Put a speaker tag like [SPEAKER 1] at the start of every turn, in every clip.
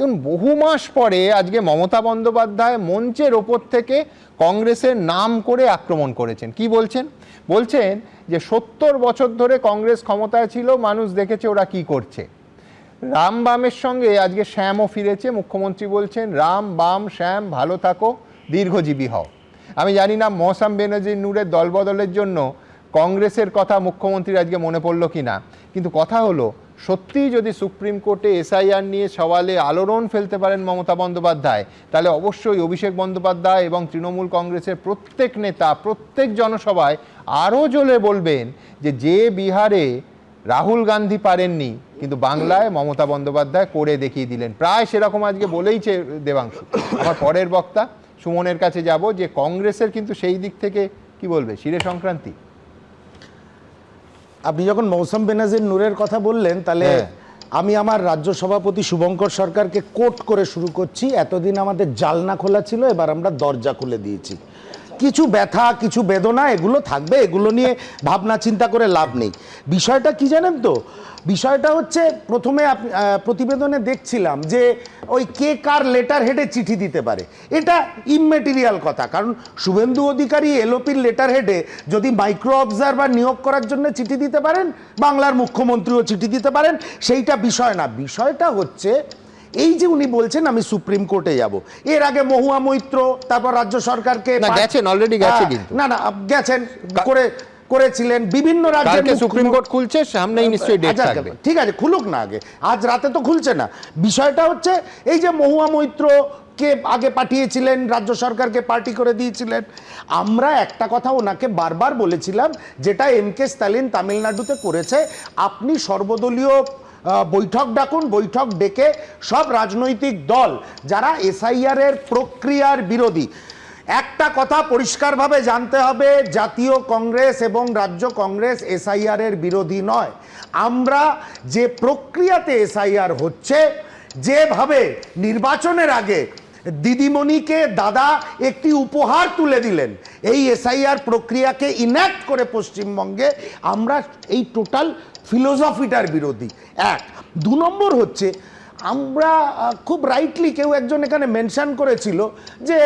[SPEAKER 1] দেখুন, বহু মাস পরে আজকে মমতা বন্দ্যোপাধ্যায় মঞ্চের ওপর থেকে কংগ্রেসের নাম করে আক্রমণ করেছেন। কি বলছেন? বলছেন যে 70 বছর ধরে কংগ্রেস ক্ষমতায় ছিল, মানুষ দেখেছে ওরা কি করছে। রাম বামের সঙ্গে আজকে শ্যামও ফিরেছে। মুখ্যমন্ত্রী বলছেন, রাম বাম শ্যাম ভালো থাকো, দীর্ঘজীবী হও। আমি জানি না মহসাম বেনজির নূরের দলবদলের জন্য কংগ্রেসের কথা মুখ্যমন্ত্রীর আজকে মনে পড়লো কি না, কিন্তু কথা হলো, সত্যিই যদি সুপ্রিম কোর্টে এসআইআর নিয়ে সওয়ালে আলোড়ন ফেলতে পারেন মমতা বন্দ্যোপাধ্যায়, তাহলে অবশ্যই অভিষেক বন্দ্যোপাধ্যায় এবং তৃণমূল কংগ্রেসের প্রত্যেক নেতা প্রত্যেক জনসভায় আরও জ্বলে বলবেন যে বিহারে রাহুল গান্ধী পারেননি, কিন্তু বাংলায় মমতা বন্দ্যোপাধ্যায় করে দেখিয়ে দিলেন। প্রায় সেরকম আজকে বলেইছে দেবাংশু। আমার পরের বক্তা সুমনের কাছে যাব, যে কংগ্রেসের কিন্তু সেই দিক থেকে কি বলবে, শিরে সংক্রান্তি।
[SPEAKER 2] আপনি যখন মৌসম বেনাজির নূরের কথা বললেন, তাহলে আমি আমার রাজ্য সভাপতি শুভঙ্কর সরকারকে কোট করে শুরু করছি। এতদিন আমাদের জালনা খোলা ছিল, এবার আমরা দরজা খুলে দিয়েছি। কিছু ব্যথা, কিছু বেদনা এগুলো থাকবে, এগুলো নিয়ে ভাবনা চিন্তা করে লাভ নেই। বিষয়টা কি জানেন তো, বিষয়টা হচ্ছে প্রথমে প্রতিবেদনে দেখছিলাম যে ওই কে কার লেটার হেডে চিঠি দিতে পারে, এটা ইমমেটেরিয়াল কথা। কারণ শুভেন্দু অধিকারী এলওপির লেটার হেডে যদি মাইক্রো অবজারভার নিয়োগ করার জন্য চিঠি দিতে পারেন, বাংলার মুখ্যমন্ত্রীও চিঠি দিতে পারেন, সেইটা বিষয় না। বিষয়টা হচ্ছে এই যে উনি বলছেন আমি সুপ্রিম কোর্টে যাব, এর আগে মহুয়া মৈত্র, তারপর রাজ্য সরকারকে
[SPEAKER 1] গেছেন, অলরেডি গেছে, কিন্তু
[SPEAKER 2] না গেছেন করেছিলেন বিভিন্ন রাজ্যে।
[SPEAKER 1] সুপ্রিম কোর্ট খুলছে, সামনেই নিশ্চয়ই ডেট থাকবে।
[SPEAKER 2] ঠিক আছে, খুলুক না, আগে আজ রাতে তো খুলছে না। বিষয়টা হচ্ছে এই যে মহুয়া মৈত্র কে আগে পাঠিয়েছিলেন, রাজ্য সরকারকে পার্টি করে দিয়েছিলেন। আমরা একটা কথা ওনাকে বারবার বলেছিলাম, যেটা এমকে স্ট্যালিন তামিলনাড়ুতে করেছে, আপনি সর্বদলীয় বৈঠক ডাকুন, বৈঠক ডেকে সব রাজনৈতিক দল যারা এসআইআর এর প্রক্রিয়ার বিরোধী, একটা কথা পরিষ্কারভাবে জানতে হবে, জাতীয় কংগ্রেস এবং রাজ্য কংগ্রেস এসআইআর এর বিরোধী নয়। আমরা যে প্রক্রিয়াতে এসআইআর হচ্ছে, যেভাবে নির্বাচনের আগে দিদিমণিকে দাদা একটি উপহার তুলে দিলেন, এই এসআইআর প্রক্রিয়াকে ইনঅ্যাক্ট করে পশ্চিমবঙ্গে আমরা এই টোটাল ফিলোসফিটার বিরোধী। এক। দু নম্বর হচ্ছে, আমরা খুব রাইটলি কেউ একজন এখানে মেনশন করেছিল যে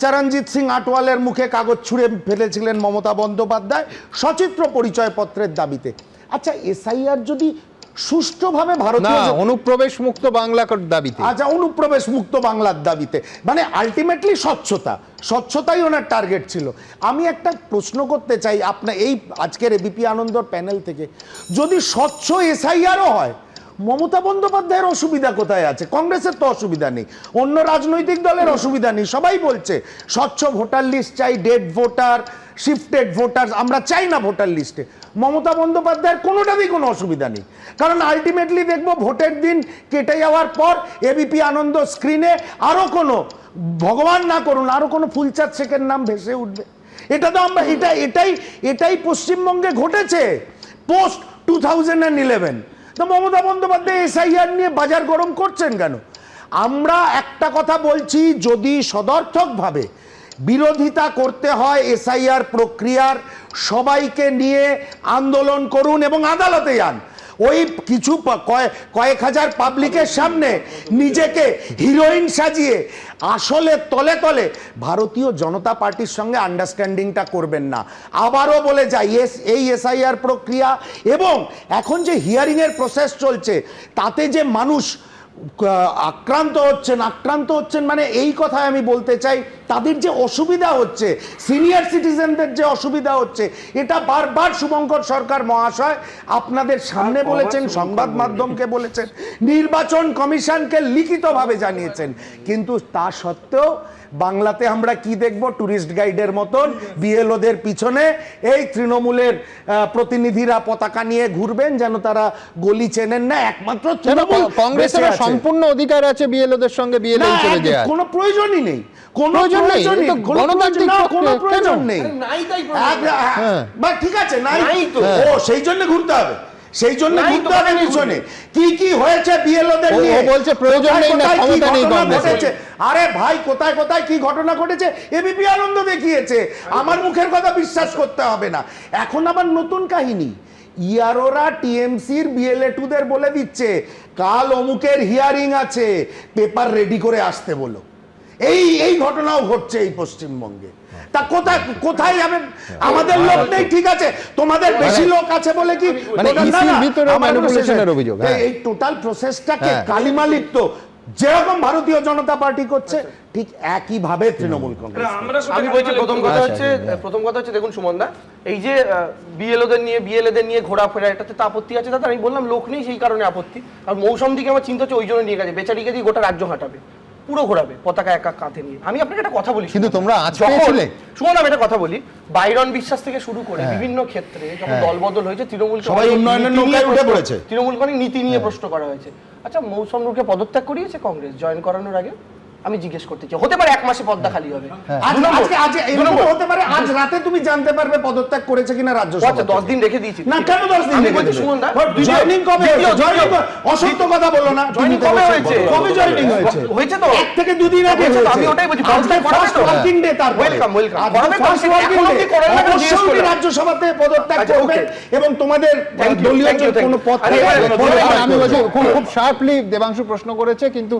[SPEAKER 2] চরণজিৎ সিং আটওয়ালের মুখে কাগজ ছুঁড়ে ফেলেছিলেন মমতা বন্দ্যোপাধ্যায় সচিত্র পরিচয়পত্রের দাবিতে। আচ্ছা, এসআইআর যদি সুষ্ঠুভাবে ভারতীয়
[SPEAKER 1] অনুপ্রবেশ মুক্ত বাংলার দাবিতে,
[SPEAKER 2] আচ্ছা অনুপ্রবেশ মুক্ত বাংলার দাবিতে, মানে আলটিমেটলি স্বচ্ছতাই ওনার টার্গেট ছিল। আমি একটা প্রশ্ন করতে চাই আপনার এই আজকের এবিপি আনন্দর প্যানেল থেকে, যদি স্বচ্ছ এসআইআরও হয়, মমতা বন্দ্যোপাধ্যায়ের অসুবিধা কোথায় আছে? কংগ্রেসের তো অসুবিধা নেই, অন্য রাজনৈতিক দলের অসুবিধা নেই, সবাই বলছে স্বচ্ছ ভোটার লিস্ট চাই, ডেড ভোটার, শিফটেড ভোটার আমরা চাই না ভোটার লিস্টে। মমতা বন্দ্যোপাধ্যায়ের কোনোটাতেই কোনো অসুবিধা নেই, কারণ আলটিমেটলি দেখবো ভোটের দিন কেটে যাওয়ার পর এবিপি আনন্দ স্ক্রিনে আরও কোনো, ভগবান না করুন, আরও কোনো ফুলচাঁদ শেখের নাম ভেসে উঠবে। এটা তো আমরা এটাই পশ্চিমবঙ্গে ঘটেছে পোস্ট 2011। তো মমতা বন্দ্যোপাধ্যায় এসআইআর নিয়ে বাজার গরম করছেন কেন? আমরা একটা কথা বলছি, যদি সদর্থকভাবে বিরোধিতা করতে হয় এসআইআর প্রক্রিয়ার, সবাইকে নিয়ে আন্দোলন করুন এবং আদালতে যান। ওই কিছু কয়েক হাজার পাবলিকের সামনে নিজেকে হিরোইন সাজিয়ে আসলে তলে তলে ভারতীয় জনতা পার্টির সঙ্গে আন্ডারস্ট্যান্ডিংটা করবেন না। আবারও বলে যাই, এই এসআইআর প্রক্রিয়া এবং এখন যে হিয়ারিংয়ের প্রসেস চলছে, তাতে যে মানুষ আক্রান্ত হচ্ছেন মানে এই কথায় আমি বলতে চাই, তাদের যে অসুবিধা হচ্ছে, সিনিয়র সিটিজেনদের যে অসুবিধা হচ্ছে, এটা বারবার শুভঙ্কর সরকার মহাশয় আপনাদের সামনে বলেছেন, সংবাদ মাধ্যমকে বলেছেন, নির্বাচন কমিশনকে লিখিতভাবে জানিয়েছেন। কিন্তু তা সত্ত্বেও বাংলাতে আমরা কি দেখব? টুরিস্ট গাইডের মতন বিএলওদের পিছনে এই তৃণমূলের প্রতিনিধিরা পতাকা নিয়ে ঘুরবেন, যেন তারা গলি চেনেন না। একমাত্র
[SPEAKER 1] কংগ্রেসের সম্পূর্ণ অধিকার আছে বিএলওদের সঙ্গে বিএলও হিসেবে যাওয়ার,
[SPEAKER 2] কোনো প্রয়োজনই নেই, কোনো প্রয়োজন নেই। ঠিক আছে, নাই তো, ও সেই জন্য ঘুরতে হবে, সেই জন্য ঘুরতে হবে পিছনে কি কি হয়েছে বিএলওদের নিয়ে, বলছে প্রয়োজন নেই না, ক্ষমতা নেই কংগ্রেসের। আরে ভাই, কোথায় কোথায় কি ঘটনা ঘটেছে এবিপি আনন্দ দেখিয়েছে, আমার মুখের কথা বিশ্বাস করতে হবে না। এখন আবার নতুন কাহিনী, ইয়ারোরা টিএমসির বিএলএ2দের বলে দিচ্ছে কাল অমুকের হিয়ারিং আছে, পেপার রেডি করে আসতে বলো। এই ঘটনাও ঘটছে এই পশ্চিমবঙ্গে। তা কোথায় কোথায় যাবেন? আমাদের লোক নেই, ঠিক আছে, তোমাদের বেশি লোক আছে বলে কি
[SPEAKER 1] মানে
[SPEAKER 2] না, না,
[SPEAKER 1] EC-র ভিতরে
[SPEAKER 2] আমার
[SPEAKER 1] manipulation-এর অভিযোগ, হ্যাঁ।
[SPEAKER 2] এই টোটাল প্রসেসটাকে
[SPEAKER 1] হ্যাঁ।
[SPEAKER 2] কালিমালিপ্ত যেরকম ভারতীয় জনতা পার্টি করছে, ঠিক একই ভাবে তৃণমূল কংগ্রেস।
[SPEAKER 3] আমি বলছি প্রথম কথা হচ্ছে দেখুন সুমনদা, এই যে বিএলএদের নিয়ে ঘোরাফেরা, এটাতে তো আপত্তি আছে দাদা। আমি বললাম লোক নেই সেই কারণে আপত্তি। আর মৌসুম দিকে আমার চিন্তা হচ্ছে ওই জন্য নিয়ে গেছে, বেচারিকে দিয়ে গোটা রাজ্য হাঁটাবে, পুরো ঘোরাবে পতাকা একা কাঁধে নিয়ে। আমি আপনাকে একটা কথা বলি,
[SPEAKER 1] কিন্তু তোমরা আজ
[SPEAKER 3] যখন-
[SPEAKER 1] পেয়েছিলে?
[SPEAKER 3] শুনুন আমি একটা কথা বলি, বাইরন বিশ্বাস থেকে শুরু করে বিভিন্ন ক্ষেত্রে যখন দলবদল হয়েছে, তৃণমূল
[SPEAKER 2] সবাই উন্নয়নের নৌকায় উঠে পড়েছে।
[SPEAKER 3] তৃণমূলকে অনেক নীতি নিয়ে প্রশ্ন করা হয়েছে। আচ্ছা, মৌসুম নূরকে পদত্যাগ করিয়েছে কংগ্রেস জয়েন করানোর আগে? আমি জিজ্ঞেস করতে চাই, হতে পারে 1 মাসে পদ্মা খালি হবে।
[SPEAKER 2] আজ এরকম হতে পারে, আজ রাতে তুমি জানতে পারবে পদত্যাগ করেছে কিনা রাজ্য
[SPEAKER 3] আচ্ছা,
[SPEAKER 2] সভা।
[SPEAKER 3] 10 দিন রেখে দিয়েছি।
[SPEAKER 2] না, কেন 10 দিন
[SPEAKER 3] আমি
[SPEAKER 2] রেখে
[SPEAKER 3] বলছি
[SPEAKER 2] দেবে?
[SPEAKER 3] সুমনদা,
[SPEAKER 2] জয়েনিং কবে হয়েছে? জয়েনিং অসত্য কথা বলো না।
[SPEAKER 3] জয়েনিং কবে হয়েছে?
[SPEAKER 2] কবে জয়েনিং হয়েছে?
[SPEAKER 3] হয়েছে তো
[SPEAKER 2] 1 থেকে 2 দিন আগে
[SPEAKER 3] হয়েছে তো,
[SPEAKER 2] হয়েছে।
[SPEAKER 3] আমি ওটাই বলছি,
[SPEAKER 2] আজকে ফার্স্ট ওয়ার্কিং ডে, তারপরে
[SPEAKER 3] ওয়েলকাম
[SPEAKER 2] আজকে
[SPEAKER 3] করাবে
[SPEAKER 2] ফার্স্ট
[SPEAKER 3] তো,
[SPEAKER 2] ওয়ার্কিং
[SPEAKER 3] এখনো
[SPEAKER 2] ডে।
[SPEAKER 3] কি করেন না এটা জিজ্ঞেস
[SPEAKER 2] অবশ্যই
[SPEAKER 3] করলাম।
[SPEAKER 2] রাজ্যসভাতে পদত্যাগ
[SPEAKER 3] আচ্ছা,
[SPEAKER 2] করবেন এবং তোমাদের
[SPEAKER 3] Thank you,
[SPEAKER 2] দলীয়
[SPEAKER 3] thank you, thank
[SPEAKER 2] কোনো
[SPEAKER 3] you।
[SPEAKER 2] পদ
[SPEAKER 3] আরে,
[SPEAKER 1] আমি বলছি খুব শার্পলি দেবাংশু প্রশ্ন করেছে, কিন্তু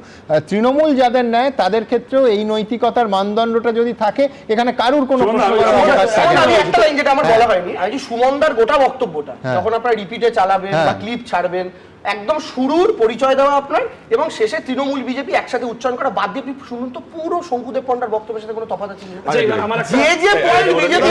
[SPEAKER 1] তৃণমূল যাদের নেয় তাদের ক্ষেত্রেও এই নৈতিকতার মানদণ্ডটা যদি থাকে, এখানে কারুর কোনো প্রশ্ন করার অবকাশ থাকে না।
[SPEAKER 3] আমি একটা লাইন যেটা আমার বলা হয়নি, আমি যে সুমনদার গোটা বক্তব্যটা যখন আপনারা রিপিটে চালাবেন বা ক্লিপ ছাড়বেন, একদম শুরুর পরিচয় দেওয়া আপনার এবং শেষে তৃণমূল বিজেপি একসাথে উচ্চারণ করা বাদ দিয়ে আপনি শুনুন তো, পুরো শঙ্কুদেব পণ্ডার বক্তব্যের সাথে কোনো তফাৎ আছে কিনা? যে যে পয়েন্ট বিজেপি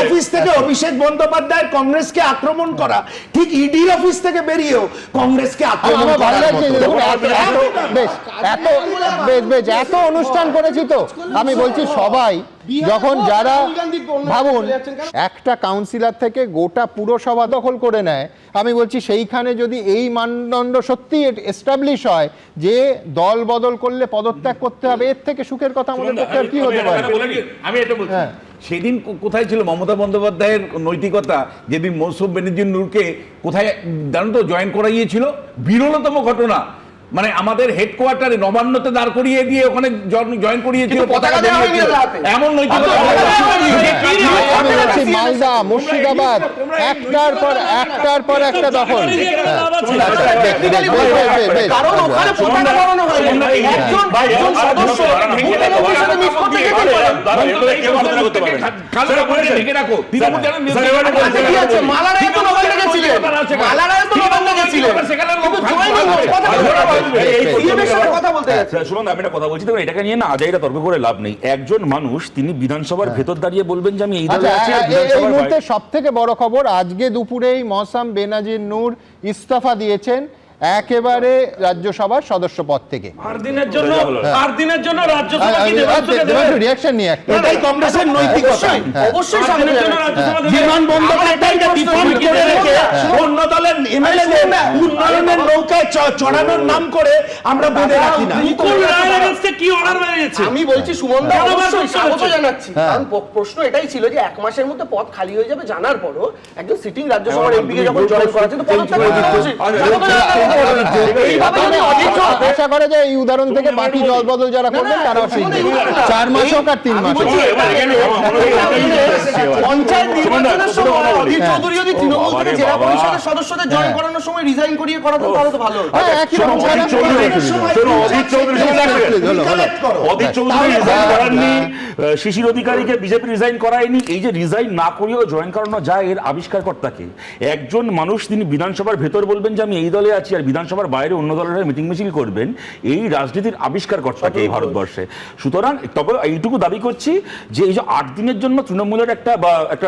[SPEAKER 2] অফিস থেকে অভিষেক বন্দ্যোপাধ্যায় কংগ্রেসকে আক্রমণ করা, ঠিক ইডির অফিস থেকে বেরিয়েও কংগ্রেসকে আক্রমণ
[SPEAKER 1] আমার ভালো
[SPEAKER 2] করার
[SPEAKER 1] লাগছে যে
[SPEAKER 2] মতো।
[SPEAKER 1] দেখুন এত অনুষ্ঠান করেছি তো, আমি বলছি সবাই যখন যারা ভাবুন একটা কাউন্সিলর থেকে গোটা পুরসভা দখল করে নেয়, আমি বলছি সেইখানে যদি এই মানদণ্ড সত্যি এস্টাবলিশ হয় যে দল বদল করলে পদত্যাগ করতে হবে, এর থেকে সুখের কথা আমাদের পক্ষে আর কি হতে পারে?
[SPEAKER 4] আমি এটা বলছি,
[SPEAKER 1] হ্যাঁ।
[SPEAKER 4] সেদিন কোথায় ছিল মমতা বন্দ্যোপাধ্যায়ের নৈতিকতা, যেদিন মৌসুম বেনজির নূরকে কোথায় জানো তো জয়েন করাইয়েছিল? বিরলতম ঘটনা, মানে আমাদের হেডকোয়ার্টারে নবান্নতে দাঁড় করিয়ে দিয়ে ওখানে জয়েন করিয়েছিল,
[SPEAKER 3] কিন্তু পতাকা দেওয়া হয়নি ওদের হাতে।
[SPEAKER 4] এমন নৈতিকতা।
[SPEAKER 1] আমি বলছি মালদা, মুর্শিদাবাদ, একটার পর একটা দখল।
[SPEAKER 3] কারণ ওখানে পতাকা বানানো হয়নি, একজন সদস্য মুখ্যমন্ত্রীর সাথে মিট করতে গেছিল।
[SPEAKER 4] ঢেকে রাখো, তৃণমূল যেন
[SPEAKER 3] আচ্ছা, কি আছে? মালারায় তো নবান্নে গেছিলেন, মালারায় তো নবান্নে গেছিলেন, কিন্তু জয়েনিং কথা বলতে যাচ্ছে।
[SPEAKER 5] শুনুন, আমি একটা কথা বলছি, দেখুন এটাকে নিয়ে না আজাইরা তর্ক করে লাভ নেই। একজন মানুষ তিনি বিধানসভার ভেতর দাঁড়িয়ে বলবেন যে আমি এই দলে আছি, আর
[SPEAKER 1] এই
[SPEAKER 5] বিধানসভার
[SPEAKER 1] মুহূর্তে
[SPEAKER 5] বাইরে-
[SPEAKER 1] সব থেকে বড় খবর, আজকে দুপুরেই মৌসুম বেনাজির নূর ইস্তফা দিয়েছেন একেবারে রাজ্যসভার সদস্য পদ থেকে।
[SPEAKER 6] আর দিনের জন্য রাজ্যসভা কি দেবাংশুকে দেবে?
[SPEAKER 1] রিঅ্যাকশন নিয়ে একটা।
[SPEAKER 2] এটাই কংগ্রেসের নৈতিকতা।
[SPEAKER 3] অবশ্যই সামনে
[SPEAKER 6] দিনের জন্য
[SPEAKER 3] যাবে।
[SPEAKER 6] রাজ্যসভা দেবে?
[SPEAKER 2] বিমান বন্দ্যোপাধ্যায়কে ডিফান্ড করে রেখে অন্য দলের এমএলএদের উন্নয়নের নৌকায় চড়ানোর নাম করে আমরা বেঁধে রাখি না।
[SPEAKER 6] মুকুল রায়ের against-এ কি order বেরিয়েছে?
[SPEAKER 3] আমি বলছি সুমনদা,
[SPEAKER 6] কেন
[SPEAKER 3] অবশ্যই
[SPEAKER 6] বার
[SPEAKER 3] স্বাগত
[SPEAKER 6] করতে
[SPEAKER 3] জানাচ্ছি, কারণ প্রশ্ন এটাই ছিল যে 1 মাসের মধ্যে পদ খালি হয়ে যাবে জানার পরও একজন সিটিং রাজ্যসভার এমপিকে যখন জয়েন করাচ্ছে তো পদত্যাগ করতে অবশ্যই স্বাগত জানাতে। এইভাবে যদি অজিত চৌধুরী-
[SPEAKER 1] আশা করে যে এই উদাহরণ থেকে বাকি দল বদল যারা করবেন তারাও শিখবে। 4 মাস হোক আর 3 মাস হোক।
[SPEAKER 3] পঞ্চায়েত নির্বাচনের সময় অজিত চৌধুরী যদি তৃণমূল থেকে জেলা
[SPEAKER 5] বাবা।
[SPEAKER 3] পরিষদের সদস্যদের জয়েন করানোর সময় রিজাইন করিয়ে করাতেন তাহলে তো ভালো হতো।
[SPEAKER 1] হ্যাঁ, একই রকম
[SPEAKER 5] অজিত
[SPEAKER 1] ছাড়া-
[SPEAKER 5] চৌধুরী- শোনো, অজিত চৌধুরী শুনে রাখবেন। অজিত চৌধুরী রিজাইন করাননি, শিশির অধিকারীকে বিজেপি রিজাইন করায়নি। এই যে রিজাইন না করিয়েও জয়েন করানো যায়, এর আবিষ্কারকর্তাকে একজন মানুষ তিনি বিধানসভার ভেতর বলবেন যে আমি এই দলে আছি, আর বিধানসভার বাইরে অন্য দলের হয়ে মিটিং মিছিল করবেন, এই রাজনীতির আবিষ্কারকর্তাকে এই ভারতবর্ষে। সুতরাং তবে এইটুকু দাবি করছি যে এই যে 8 দিনের জন্য তৃণমূলের একটা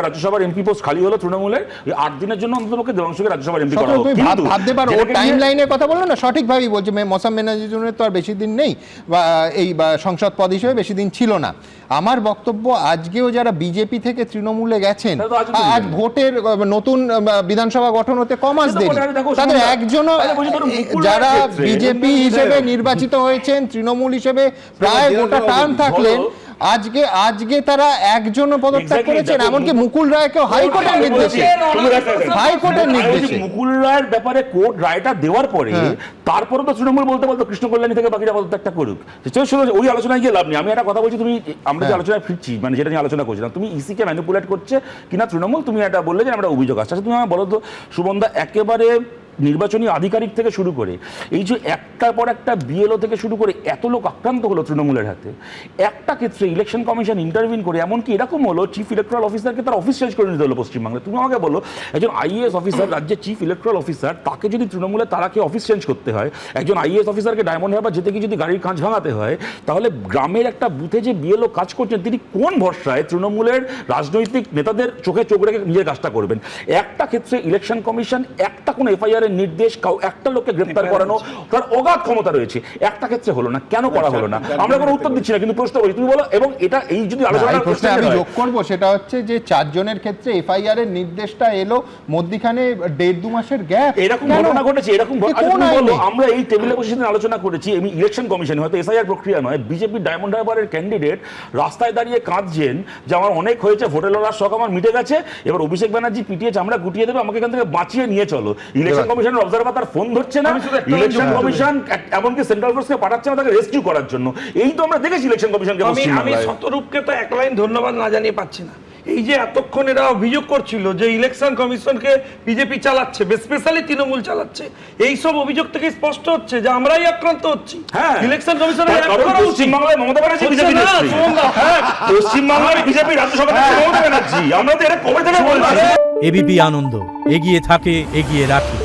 [SPEAKER 5] রাজ্যসভার এমপি পোস্ট খালি হলো তৃণমূলের, এই 8 দিনের জন্য অন্ততপক্ষে দেবাংশুকে রাজ্যসভার এমপি করা
[SPEAKER 1] সতেরো,
[SPEAKER 5] হোক।
[SPEAKER 1] তুমি
[SPEAKER 5] কিন্তু
[SPEAKER 1] ভাবতে পারো, ও
[SPEAKER 5] যেটাকে
[SPEAKER 1] টাইম
[SPEAKER 5] নিয়ে-
[SPEAKER 1] লাইনের কথা বললো না, সঠিকভাবেই বলছে। মৌসুম বেনাজির তো আর বেশি দিন নেই, বা এই সংসদ পদ হিসেবে বেশি দিন ছিল না। আমার বক্তব্য, আজকেও যারা বিজেপি থেকে তৃণমূলে গেছেন,
[SPEAKER 5] তারা তো আজও তো
[SPEAKER 1] আজ ভোটের নতুন বিধানসভা গঠন হতে কমাস
[SPEAKER 5] সে তো
[SPEAKER 1] দেরি,
[SPEAKER 5] ভোটারে দেখো,
[SPEAKER 1] তাদের
[SPEAKER 5] শুনুন না।
[SPEAKER 1] একজনও
[SPEAKER 5] আরে বলছি ধরো মুকুল
[SPEAKER 1] যারা
[SPEAKER 5] রায়ের ক্ষেত্রে,
[SPEAKER 1] বিজেপি হিসেবে নির্বাচিত হয়েছেন, তৃণমূল হিসেবে প্রায় গোটা টার্ম থাকলেন, আজকে তারা একজনও পদত্যাগ
[SPEAKER 5] Exactly,
[SPEAKER 1] করেছেন,
[SPEAKER 5] দেখো,
[SPEAKER 1] এমনকি মুকুল রায়কেও হাইকোর্টের নির্দেশে হাইকোর্টের নির্দেশে
[SPEAKER 5] মুকুল রায়ের ব্যাপারে কোর্ট রায়টা দেওয়ার পরে তারপরে তো তৃণমূল বলতে কৃষ্ণ কল্যাণী থেকে বাকিটা পদত্যাগটা করুক। ওই আলোচনায় গিয়ে লাভ নেই। আমি একটা কথা বলছি, তুমি আমরা যে আলোচনায় ফিরছি, মানে যেটা নিয়ে আলোচনা করছিলাম, তুমি ইসিকে ম্যানিপুলেট করছে কিনা তৃণমূল, তুমি এটা বললে যে আমরা অভিযোগ আসছে। তুমি আমার বলো তো সুমনদা, একেবারে নির্বাচনী আধিকারিক থেকে শুরু করে এই যে একটার পর একটা বিএলও থেকে শুরু করে এত লোক আক্রান্ত হলো তৃণমূলের হাতে, একটা ক্ষেত্রে ইলেকশন কমিশন ইন্টারভিন করে এমনকি এরকম হলো চিফ ইলেকট্রাল অফিসারকে তার অফিস চেঞ্জ করে নিতে হলো পশ্চিমবাংলায়। তুমি আমাকে বলো, একজন আইএএস অফিসার, রাজ্যের চিফ ইলেকট্রাল অফিসার, তাকে যদি তৃণমূলে তারাকে অফিস চেঞ্জ করতে হয়, একজন আইএএস অফিসারকে ডায়মন্ড হারবার যেতে গিয়ে যদি গাড়ির কাঁচ ভাঙাতে হয়, তাহলে গ্রামের একটা বুথে যে বিএলও কাজ করছেন তিনি কোন ভরসায় তৃণমূলের রাজনৈতিক নেতাদের চোখে চোখ রেখে নিজের কাজটা করবেন? একটা ক্ষেত্রে ইলেকশন কমিশন একটা কোনো এফআইআর এর নির্দেশ একটা লোককে গ্রেফতার করানো তার অগাধ ক্ষমতা রয়েছে, একটা ক্ষেত্রে হলো না, কেন করা হলো না? আমরা কোনো উত্তর দিচ্ছি না, কিন্তু প্রশ্ন করছি, তুমি বলো। এবং এটা এই যদি আলোচনা
[SPEAKER 1] আমি যোগ করবো, সেটা হচ্ছে যে 4 জনের ক্ষেত্রে এফআইআর এর নির্দেশটা এলো মধ্যখানে 1.5-2 মাসের গ্যাপ,
[SPEAKER 5] এরকম ঘটনা ঘটেছে। এরকম আমরা এই টেবিলে বসে আলোচনা করেছি, আমি ইলেকশন কমিশন হয়তো এসআইআর প্রক্রিয়া নয়, বিজেপি ডায়মন্ড হারবারের ক্যান্ডিডেট রাস্তায় দাঁড়িয়ে কাঁদছেন যে আমার অনেক হয়েছে, ভোটের লড়ার শখ আমার মিটে গেছে, এবার অভিষেক ব্যানার্জি পিটিয়ে চামড়া গুটিয়ে দেবে, আমাকে এখান থেকে বাঁচিয়ে নিয়ে চলো। ইলেকশন কমিশনের অবজারভার তার ফোন ধরছে না, ইলেকশন কমিশন এমনকি সেন্ট্রাল ফোর্সকে পাঠাচ্ছে না তাকে রেস্কিউ করার জন্য। এই তো আমরা দেখেছি ইলেকশন কমিশনকে।
[SPEAKER 6] আমি শতরূপকে তো এক লাইন ধন্যবাদ না জানিয়ে পাচ্ছি না। এই যে এতক্ষণ এরা অভিযোগ করছিল যে ইলেকশন কমিশনকে বিজেপি চালাচ্ছে, স্পেশালি তৃণমূল চালাচ্ছে, এই সব অভিযোগ থেকে স্পষ্ট হচ্ছে যে আমরাই আক্রান্ত হচ্ছি। ইলেকশন কমিশনের
[SPEAKER 5] পশ্চিমবাংলায় মমতা ব্যানার্জি বিজেপি নেত্রী, পশ্চিমবাংলায় বিজেপি রাজ্য সভাপতি মমতা ব্যানার্জি, আমরা তো এটা কবে থেকে বলছি।
[SPEAKER 7] এবিপি আনন্দ, এগিয়ে থাকে, এগিয়ে রাখে।